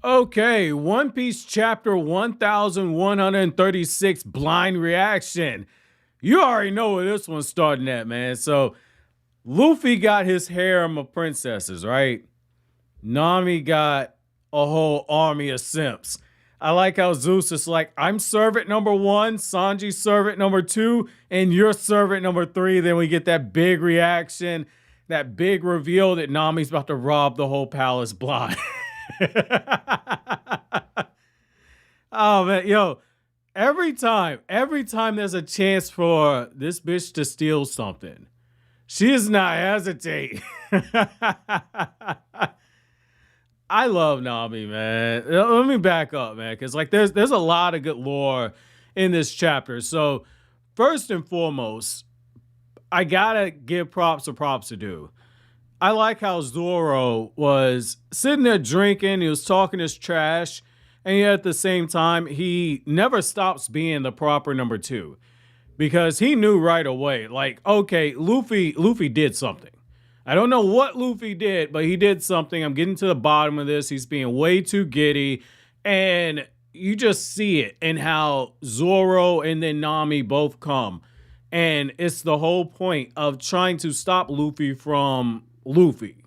Okay, One Piece chapter 1136 blind reaction. You already know where this one's starting at, man. So, Luffy got his harem of princesses, right? Nami got a whole army of simps. I like how Zeus is like, I'm servant number one, Sanji servant number two, and you're servant number three. Then we get that big reaction, that big reveal that Nami's about to rob the whole palace blind. Oh man, yo, every time there's a chance for this bitch to steal something, she does not hesitate. I love Nami, man. Let me back up, man, because like there's a lot of good lore in this chapter. So first and foremost, I gotta give props to props to do. I like how Zoro was sitting there drinking, he was talking his trash, and yet at the same time, he never stops being the proper number two. Because he knew right away, like, okay, Luffy did something. I don't know what Luffy did, but he did something. I'm getting to the bottom of this. He's being way too giddy. And you just see it in how Zoro and then Nami both come. And it's the whole point of trying to stop Luffy from Luffy.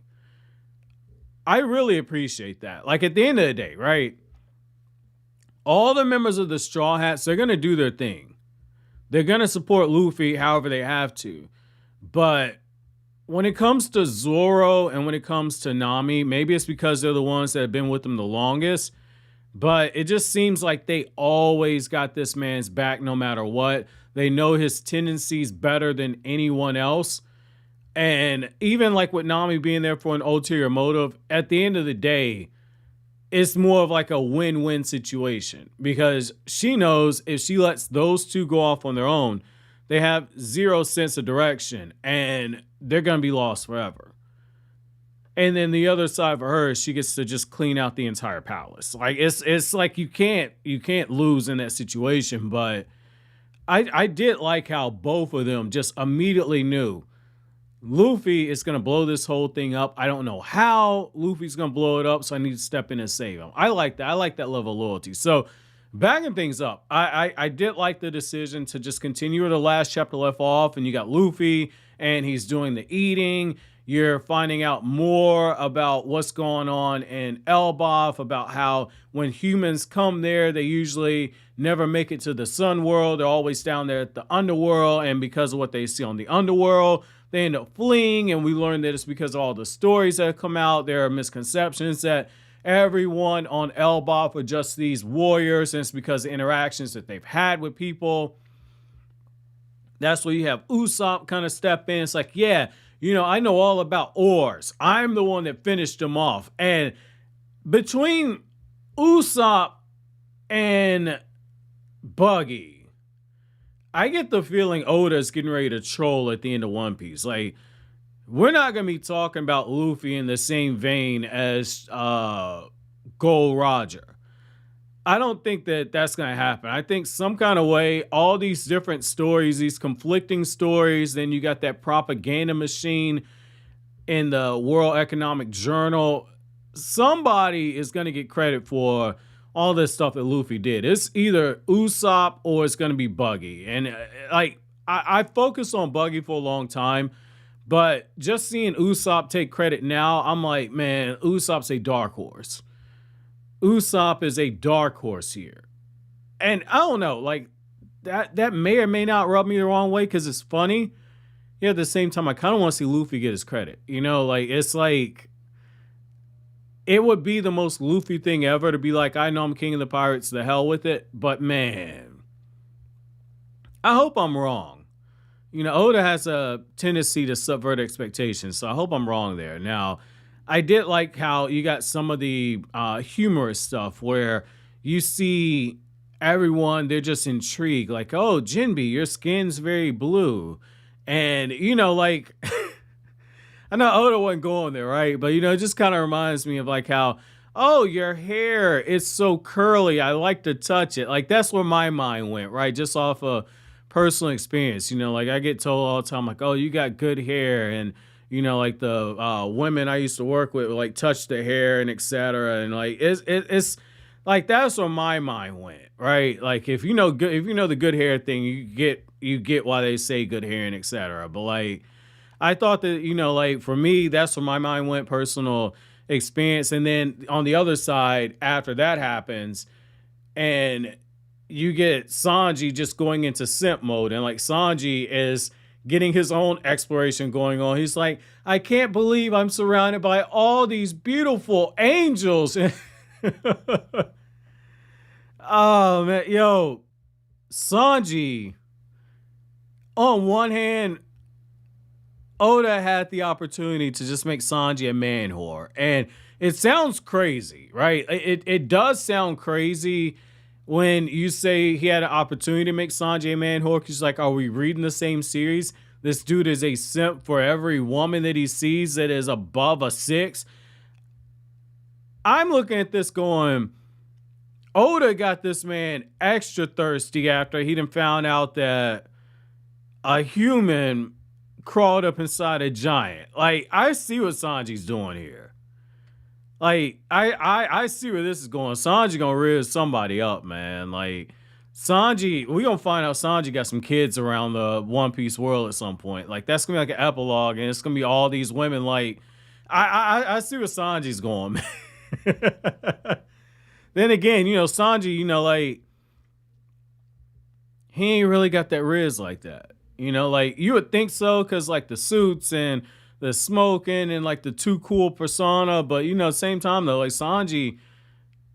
I really appreciate that. Like at the end of the day, right? All the members of the Straw Hats, they're going to do their thing. They're going to support Luffy however they have to. But when it comes to Zoro and when it comes to Nami, maybe it's because they're the ones that have been with him the longest. But it just seems like they always got this man's back no matter what. They know his tendencies better than anyone else. And even like with Nami being there for an ulterior motive, at the end of the day, it's more of like a win-win situation because she knows if she lets those two go off on their own, they have zero sense of direction and they're going to be lost forever. And then the other side for her, she gets to just clean out the entire palace. Like it's like you can't lose in that situation. But I did like how both of them just immediately knew Luffy is going to blow this whole thing up. I don't know how Luffy's going to blow it up, so I need to step in and save him. I like that. I like that level of loyalty. So backing things up, I did like the decision to just continue where the last chapter left off, and you got Luffy, and he's doing the eating. You're finding out more about what's going on in Elbaph, about how when humans come there, they usually never make it to the Sun World. They're always down there at the Underworld, and because of what they see on the Underworld, they end up fleeing, and we learn that it's because of all the stories that have come out. There are misconceptions that everyone on Elbaph are just these warriors, and it's because of interactions that they've had with people. That's where you have Usopp kind of step in. It's like, yeah, you know, I know all about Oars. I'm the one that finished them off. And between Usopp and Buggy, I get the feeling Oda's getting ready to troll at the end of One Piece. Like, we're not going to be talking about Luffy in the same vein as Gold Roger. I don't think that that's going to happen. I think some kind of way, all these different stories, these conflicting stories, then you got that propaganda machine in the World Economic Journal. Somebody is going to get credit for all this stuff that Luffy did. It's either Usopp or it's going to be Buggy. And I focused on Buggy for a long time, but just seeing Usopp take credit now, I'm like, man, Usopp's a dark horse. Usopp is a dark horse here. And I don't know, like that may or may not rub me the wrong way because it's funny. Yeah, at the same time, I kind of want to see Luffy get his credit. You know, like it's like it would be the most Luffy thing ever to be like, I know I'm king of the pirates, the hell with it. But man, I hope I'm wrong. You know, Oda has a tendency to subvert expectations, so I hope I'm wrong there. Now, I did like how you got some of the humorous stuff where you see everyone, they're just intrigued. Like, oh, Jinbe, your skin's very blue. And, you know, like... I know Oda wasn't going there, right? But, you know, it just kind of reminds me of like how, oh, your hair is so curly. I like to touch it. Like, that's where my mind went, right? Just off of personal experience. You know, like I get told all the time, like, oh, you got good hair. And, like the women I used to work with, like touch the hair and etc. And like it's like that's where my mind went, right? Like if you know good, if you know the good hair thing, you get why they say good hair and etc. But like I thought that like for me, that's where my mind went, personal experience. And then on the other side, after that happens, and you get Sanji just going into simp mode, and like Sanji is getting his own exploration going on. He's like, I can't believe I'm surrounded by all these beautiful angels. Oh man, yo, Sanji. On one hand, Oda had the opportunity to just make Sanji a man whore, and it sounds crazy, right? It does sound crazy when you say he had an opportunity to make Sanji a man whore. Because like, are we reading the same series? This dude is a simp for every woman that he sees that is above a 6. I'm looking at this going, Oda got this man extra thirsty after he done found out that a human crawled up inside a giant. Like, I see what Sanji's doing here. Like, I see where this is going. Sanji gonna rear somebody up, man. Like, Sanji, we gonna find out Sanji got some kids around the One Piece world at some point. Like, that's gonna be like an epilogue, and it's gonna be all these women. Like, I see where Sanji's going, man. Then again, Sanji, like, he ain't really got that riz like that. Like, you would think so, because, like, the suits and the smoking and, like, the too cool persona. But, same time, though, like, Sanji,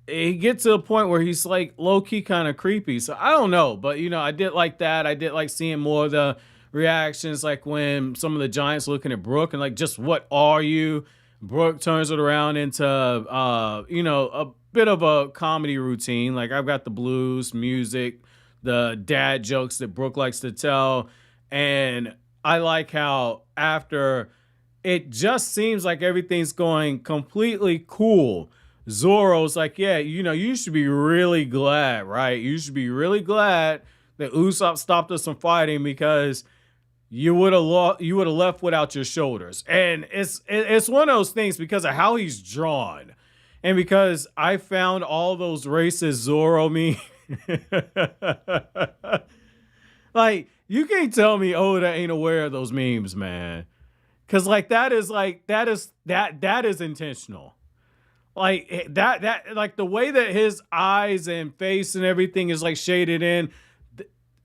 he gets to a point where he's, like, low-key kind of creepy. So, I don't know. But, I did like that. I did like seeing more of the reactions, like, when some of the giants looking at Brook and, like, just what are you? Brook turns it around into, a bit of a comedy routine. Like, I've got the blues, music, the dad jokes that Brook likes to tell. And I like how after it just seems like everything's going completely cool, Zoro's like, yeah, you should be really glad, right? You should be really glad that Usopp stopped us from fighting, because you would have left without your shoulders. And it's one of those things because of how he's drawn. And because I found all those racist Zoro me. Like, you can't tell me Oda ain't aware of those memes, man. Cause like that is intentional. Like that like the way that his eyes and face and everything is like shaded in,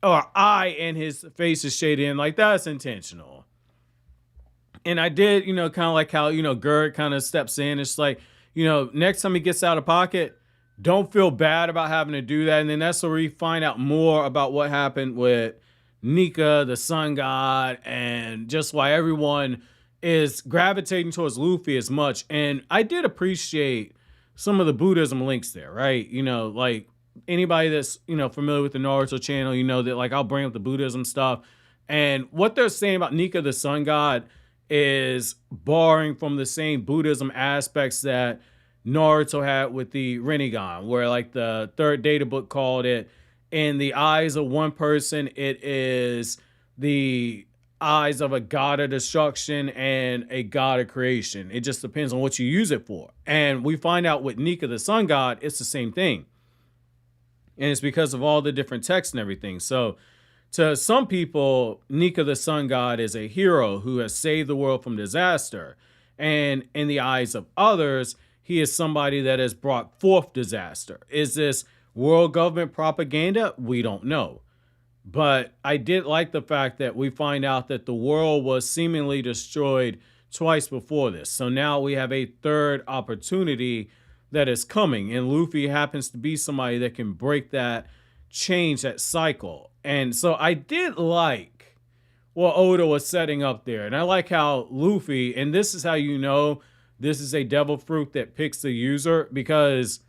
or eye and his face is shaded in, like that's intentional. And I did, kind of like how, Gerd kind of steps in. It's like, next time he gets out of pocket, don't feel bad about having to do that. And then that's where we find out more about what happened with Nika, the sun god, and just why everyone is gravitating towards Luffy as much. And I did appreciate some of the Buddhism links there, right? Like anybody that's, familiar with the Naruto channel, that like I'll bring up the Buddhism stuff. And what they're saying about Nika, the sun god, is borrowing from the same Buddhism aspects that Naruto had with the Rinnegan, where like the third data book called it, in the eyes of one person, it is the eyes of a god of destruction and a god of creation. It just depends on what you use it for. And we find out with Nika, the sun god, it's the same thing. And it's because of all the different texts and everything. So to some people, Nika, the sun god, is a hero who has saved the world from disaster. And in the eyes of others, he is somebody that has brought forth disaster. Is this world government propaganda? We don't know. But I did like the fact that we find out that the world was seemingly destroyed twice before this. So now we have a third opportunity that is coming. And Luffy happens to be somebody that can break that, change that cycle. And so I did like what Oda was setting up there. And I like how Luffy, and this is how you know this is a devil fruit that picks the user, because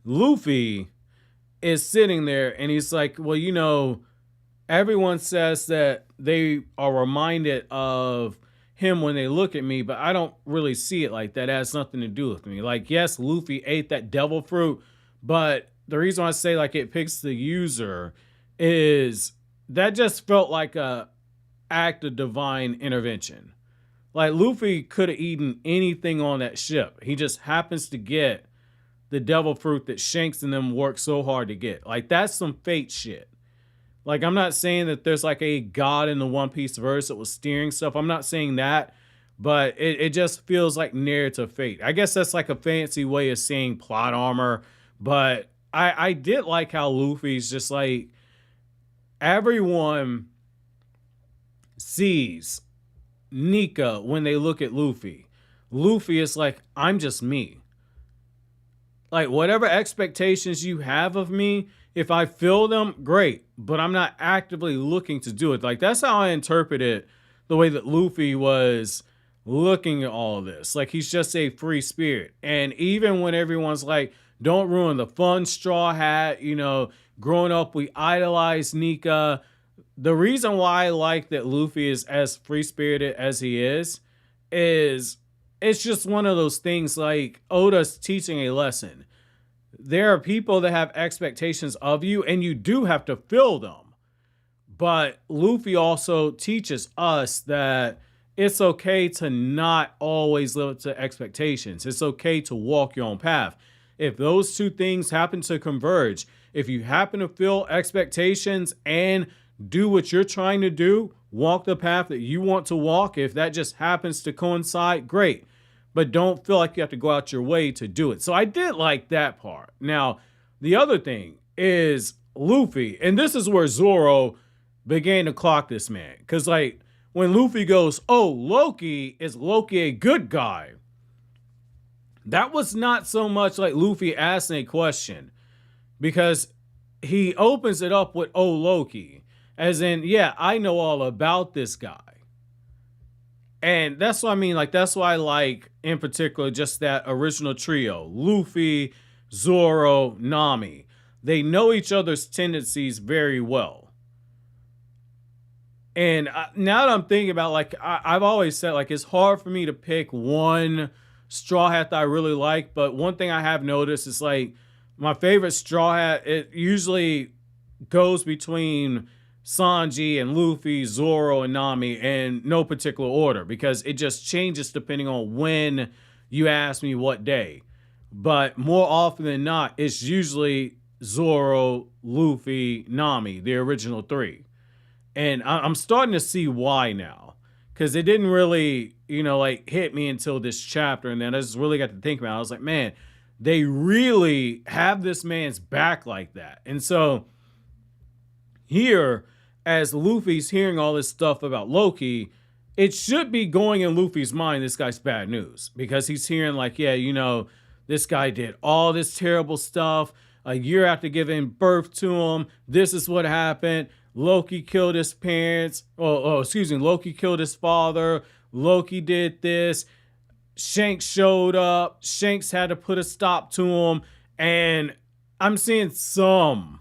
Luffy is sitting there and he's like, well, everyone says that they are reminded of him when they look at me, but I don't really see it like that. It has nothing to do with me. Like, yes, Luffy ate that devil fruit, but the reason I say like it picks the user is that just felt like a act of divine intervention. Like Luffy could have eaten anything on that ship. He just happens to get the devil fruit that Shanks and them work so hard to get. Like that's some fate shit. Like I'm not saying that there's like a god in the One Piece verse that was steering stuff. I'm not saying that, but it just feels like narrative fate. I guess that's like a fancy way of saying plot armor, but I did like how Luffy's just like everyone sees Nika when they look at Luffy. Luffy is like, I'm just me. Like whatever expectations you have of me, if I feel them, great, but I'm not actively looking to do it. Like that's how I interpreted the way that Luffy was looking at all of this. Like he's just a free spirit. And even when everyone's like, don't ruin the fun, Straw Hat, you know, growing up, we idolized Nika. The reason why I like that Luffy is as free spirited as he is it's just one of those things like Oda's teaching a lesson. There are people that have expectations of you and you do have to fill them. But Luffy also teaches us that it's okay to not always live up to expectations. It's okay to walk your own path. If those two things happen to converge, if you happen to fill expectations and do what you're trying to do, walk the path that you want to walk, if that just happens to coincide, great. But don't feel like you have to go out your way to do it. So I did like that part. Now, the other thing is Luffy, and this is where Zoro began to clock this man. Because like when Luffy goes, oh, Loki, is Loki a good guy? That was not so much like Luffy asking a question, because he opens it up with, oh, Loki. As in, yeah, I know all about this guy. And that's what I mean. Like, that's why I like, in particular, just that original trio. Luffy, Zoro, Nami. They know each other's tendencies very well. And now that I'm thinking about, like, I've always said, like, it's hard for me to pick one Straw Hat that I really like. But one thing I have noticed is, like, my favorite Straw Hat, it usually goes between Sanji and Luffy, Zoro, and Nami in no particular order, because it just changes depending on when you ask me what day. But more often than not, it's usually Zoro, Luffy, Nami, the original three. And I'm starting to see why now, because it didn't really, you know, like hit me until this chapter. And then I just really got to think about it. I was like, man, they really have this man's back like that. And so here, as Luffy's hearing all this stuff about Loki, it should be going in Luffy's mind, this guy's bad news. Because he's hearing like, yeah, you know, this guy did all this terrible stuff. A year after giving birth to him, this is what happened. Loki killed his parents. Loki killed his father. Loki did this. Shanks showed up. Shanks had to put a stop to him. And I'm seeing some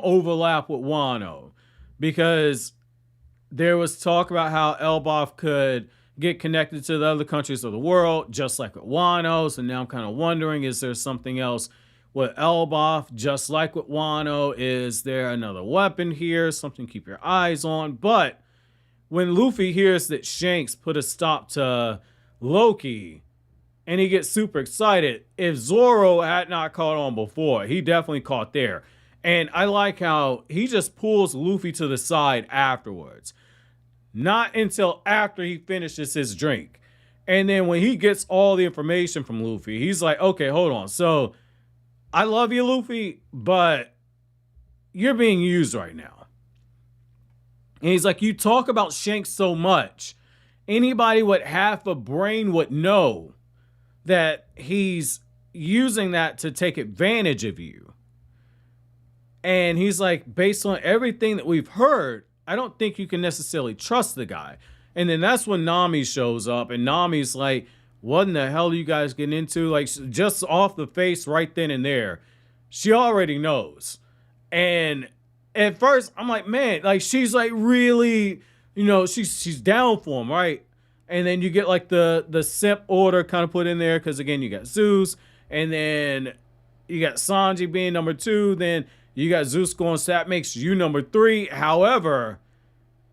overlap with Wano, because there was talk about how Elbaph could get connected to the other countries of the world, just like with Wano. So now I'm kind of wondering, is there something else with Elbaph, just like with Wano? Is there another weapon here? Something to keep your eyes on. But when Luffy hears that Shanks put a stop to Loki, and he gets super excited, if Zoro had not caught on before, he definitely caught there. And I like how he just pulls Luffy to the side afterwards. Not until after he finishes his drink. And then when he gets all the information from Luffy, he's like, okay, hold on. So I love you, Luffy, but you're being used right now. And he's like, you talk about Shanks so much. Anybody with half a brain would know that he's using that to take advantage of you. And he's like, based on everything that we've heard, I don't think you can necessarily trust the guy. And then that's when Nami shows up, and Nami's like, what in the hell are you guys getting into? Like, just off the face right then and there, she already knows. And at first, I'm like, man, like, she's like really, you know, she's down for him, right? And then you get like the simp order kind of put in there, because again, you got Zeus, and then you got Sanji being number 2, then you got Zeus going, so that makes you number 3. However,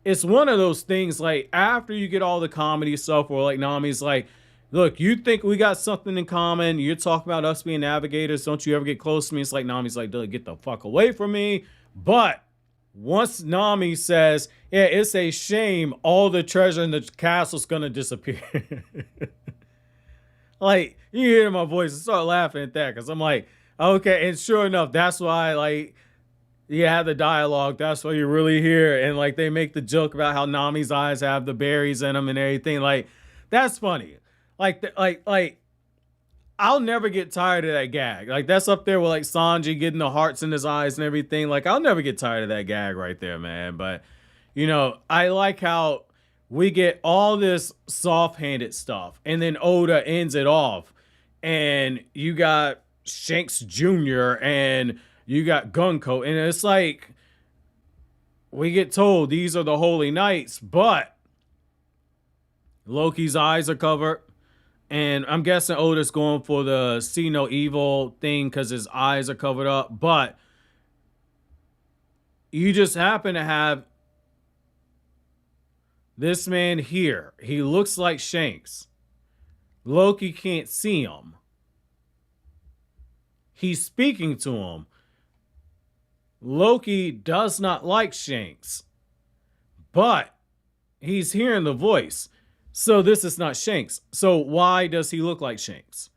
it's one of those things like after you get all the comedy stuff where like Nami's like, look, you think we got something in common? You're talking about us being navigators. Don't you ever get close to me? It's like Nami's like, dude, get the fuck away from me. But once Nami says, yeah, it's a shame all the treasure in the castle's gonna disappear. Like, you hear my voice and start laughing at that because I'm like, okay. And sure enough, that's why, like, you have the dialogue. That's what you really hear. And, like, they make the joke about how Nami's eyes have the berries in them and everything. Like, that's funny. Like, I'll never get tired of that gag. Like, that's up there with, like, Sanji getting the hearts in his eyes and everything. Like, I'll never get tired of that gag right there, man. But, you know, I like how we get all this soft-handed stuff, and then Oda ends it off, and you got Shanks Jr. and you got Gunko, and it's like we get told these are the Holy Knights, but Loki's eyes are covered, and I'm guessing Oda's going for the see no evil thing because his eyes are covered up, but you just happen to have this man here. He looks like Shanks. Loki can't see him. He's speaking to him. Loki does not like Shanks, but he's hearing the voice. So this is not Shanks. So why does he look like Shanks?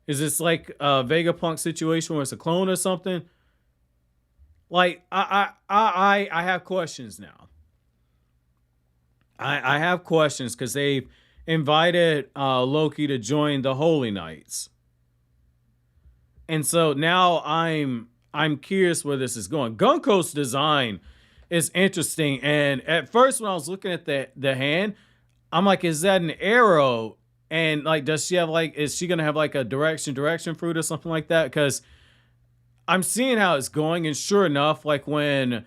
Is this like a Vegapunk situation where it's a clone or something? Like, I have questions now. I have questions because they've invited Loki to join the Holy Knights. And so now I'm curious where this is going. Gunko's design is interesting. And at first when I was looking at the hand, I'm like, is that an arrow? And like, does she have like, is she going to have like a direction fruit or something like that? Because I'm seeing how it's going. And sure enough, like when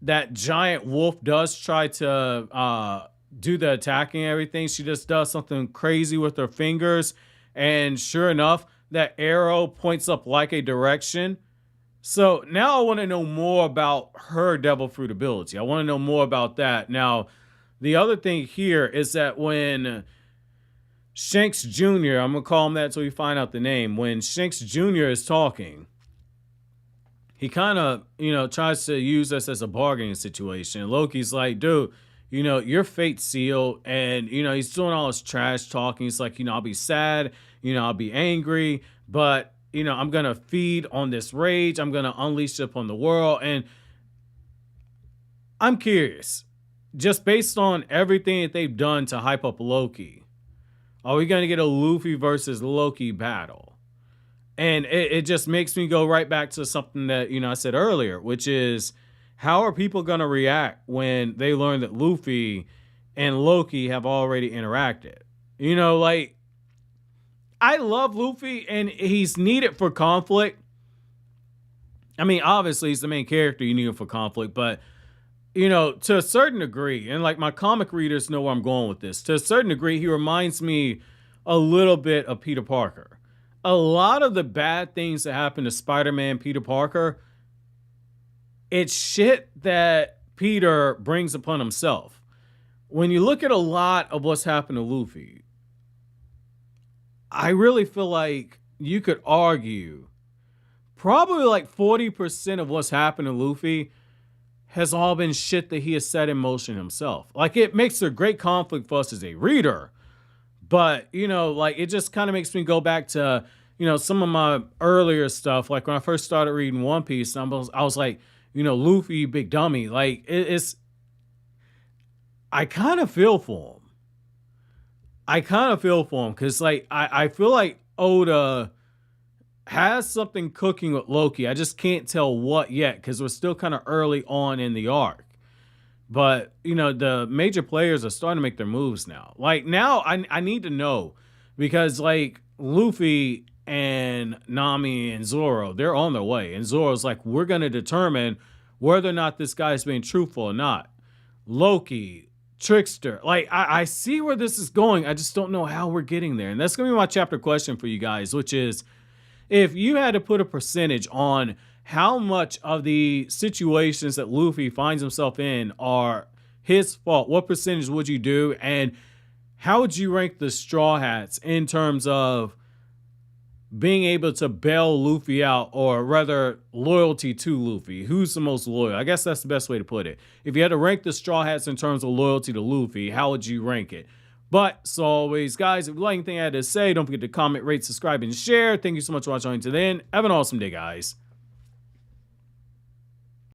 that giant wolf does try to do the attacking and everything, she just does something crazy with her fingers. And sure enough, that arrow points up like a direction. So now I want to know more about her devil fruit ability. I want to know more about that. Now, the other thing here is that when Shanks Jr., I'm going to call him that until we find out the name. When Shanks Jr. is talking, he kind of, tries to use us as a bargaining situation. Loki's like, dude, your fate's sealed. And, he's doing all this trash talking. He's like, I'll be sad. I'll be angry. But, I'm going to feed on this rage. I'm going to unleash it upon the world. And I'm curious, just based on everything that they've done to hype up Loki, are we going to get a Luffy versus Loki battle? And it just makes me go right back to something that, I said earlier, which is how are people going to react when they learn that Luffy and Loki have already interacted? Like, I love Luffy and he's needed for conflict. I mean, obviously he's the main character, you need him for conflict, but to a certain degree, and like my comic readers know where I'm going with this, to a certain degree, he reminds me a little bit of Peter Parker. A lot of the bad things that happen to Spider-Man Peter Parker, it's shit that Peter brings upon himself. When you look at a lot of what's happened to Luffy, I really feel like you could argue probably like 40% of what's happened to Luffy has all been shit that he has set in motion himself. Like, it makes a great conflict for us as a reader. But, like, it just kind of makes me go back to, some of my earlier stuff. Like, when I first started reading One Piece, I was like, Luffy, you big dummy. Like, I kind of feel for him. Because, like, I feel like Oda has something cooking with Loki. I just can't tell what yet because we're still kind of early on in the arc. But, the major players are starting to make their moves now. Like, now I need to know because, like, Luffy and Nami and Zoro, they're on their way. And Zoro's like, we're going to determine whether or not this guy's being truthful or not. Loki, Trickster, like, I see where this is going. I just don't know how we're getting there. And that's going to be my chapter question for you guys, which is, if you had to put a percentage on how much of the situations that Luffy finds himself in are his fault, what percentage would you do? And how would you rank the Straw Hats in terms of being able to bail Luffy out, or rather loyalty to Luffy? Who's the most loyal? I guess that's the best way to put it. If you had to rank the Straw Hats in terms of loyalty to Luffy, how would you rank it? But, so always, guys, if you like anything I had to say, don't forget to comment, rate, subscribe, and share. Thank you so much for watching to the end. Have an awesome day, guys.